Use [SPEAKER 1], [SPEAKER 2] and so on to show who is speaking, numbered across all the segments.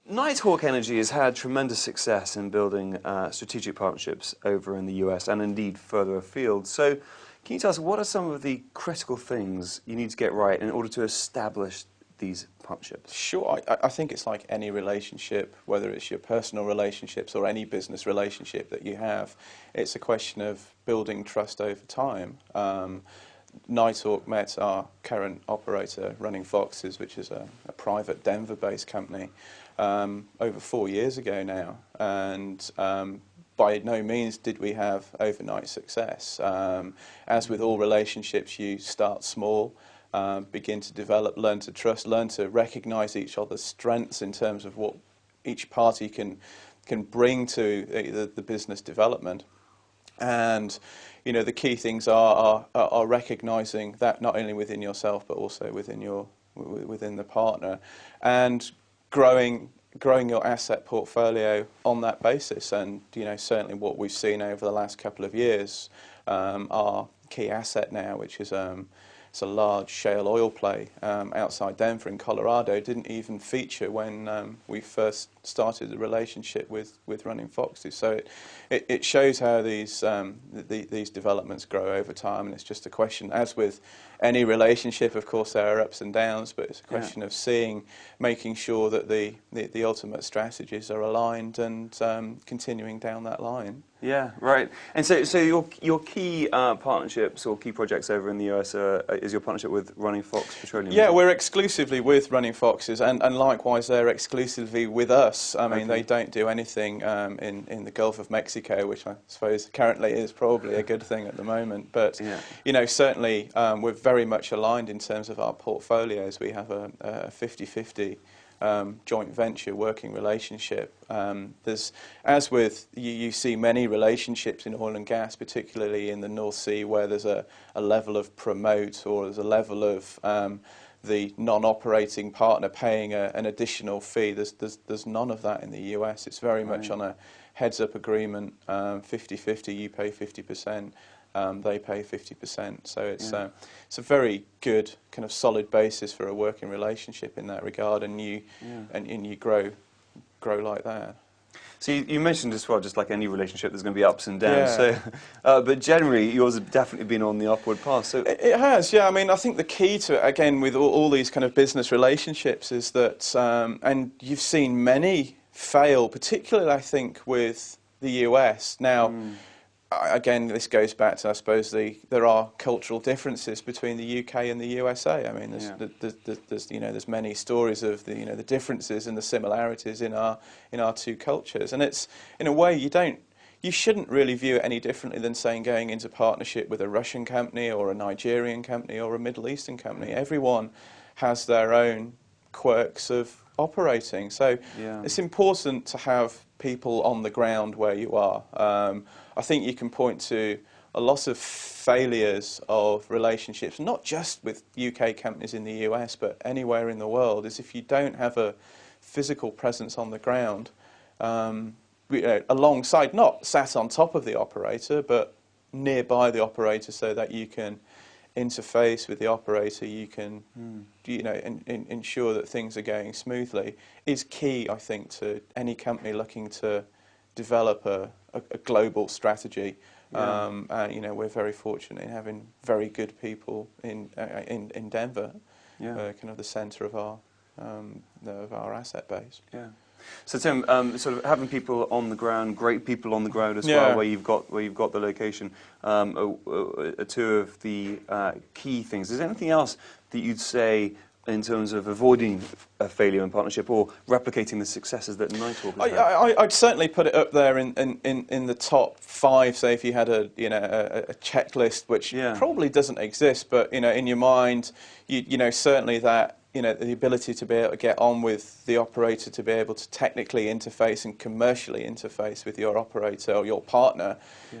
[SPEAKER 1] Nighthawk Energy has had tremendous success in building strategic partnerships over in the US and indeed further afield. So can you tell us what are some of the critical things you need to get right in order to establish these partnerships?
[SPEAKER 2] Sure, I think it's like any relationship, whether it's your personal relationships or any business relationship that you have. It's a question of building trust over time. Nighthawk met our current operator, Running Foxes, which is a private Denver-based company, over 4 years ago now, and by no means did we have overnight success. As with all relationships, you start small, begin to develop, learn to trust, learn to recognise each other's strengths in terms of what each party can bring to the business development. And you know, the key things are recognising that not only within yourself but also within the partner, and growing your asset portfolio on that basis. And you know, certainly what we've seen over the last couple of years, our key asset now, which is it's a large shale oil play outside Denver in Colorado, didn't even feature when we first started the relationship with Running Foxes. So it shows how these developments grow over time, and it's just a question, as with any relationship, of course there are ups and downs, but it's a question of making sure that the ultimate strategies are aligned and continuing down that line.
[SPEAKER 1] Yeah, right. And so your key partnerships or key projects over in the US is your partnership with Running Fox Petroleum?
[SPEAKER 2] Yeah, we're exclusively with Running Foxes, and likewise they're exclusively with us. I mean, they don't do anything in the Gulf of Mexico, which I suppose currently is probably a good thing at the moment. But you know, certainly we're very much aligned in terms of our portfolios. We have a 50-50 joint venture working relationship. There's, as with you see many relationships in oil and gas, particularly in the North Sea, where there's a level of promote, or there's a level of the non-operating partner paying an additional fee. There's none of that in the US. It's very much on a heads-up agreement, 50-50. You pay 50%. They pay 50%, so it's a very good kind of solid basis for a working relationship in that regard, and you grow like that.
[SPEAKER 1] So you mentioned as well, just like any relationship, there's going to be ups and downs. So, but generally, yours have definitely been on the upward path. So
[SPEAKER 2] it has, yeah. I mean, I think the key to it, again, with all these kind of business relationships, is that, and you've seen many fail, particularly I think with the US now. Again, this goes back to, I suppose, there are cultural differences between the UK and the USA. I mean, there's many stories of the differences and the similarities in our two cultures, and it's, in a way, you shouldn't really view it any differently than saying going into partnership with a Russian company or a Nigerian company or a Middle Eastern company. Everyone has their own quirks of operating, so it's important to have people on the ground where you are. I think you can point to a lot of failures of relationships, not just with UK companies in the US, but anywhere in the world, is if you don't have a physical presence on the ground, alongside, not sat on top of the operator, but nearby the operator, so that you can interface with the operator, you can ensure that things are going smoothly, is key, I think, to any company looking to develop a global strategy. And we're very fortunate in having very good people in Denver, kind of the centre of our asset base.
[SPEAKER 1] Yeah. So Tim, sort of having people on the ground, great people on the ground as well, where you've got the location, are two of the key things. Is there anything else that you'd say in terms of avoiding a failure in partnership or replicating the successes that Nighthawk has had?
[SPEAKER 2] I'd certainly put it up there in the top 5. Say if you had a checklist, which probably doesn't exist, but in your mind, certainly that. The ability to be able to get on with the operator, to be able to technically interface and commercially interface with your operator or your partner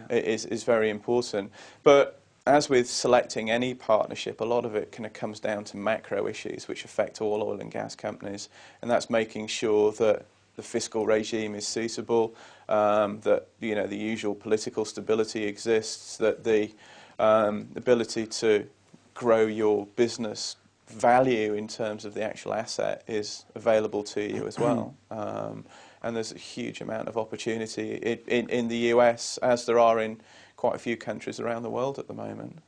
[SPEAKER 2] is very important. But as with selecting any partnership, a lot of it kind of comes down to macro issues which affect all oil and gas companies, and that's making sure that the fiscal regime is suitable, that the usual political stability exists, that the ability to grow your business value in terms of the actual asset is available to you as well. And there's a huge amount of opportunity in the US, as there are in quite a few countries around the world at the moment.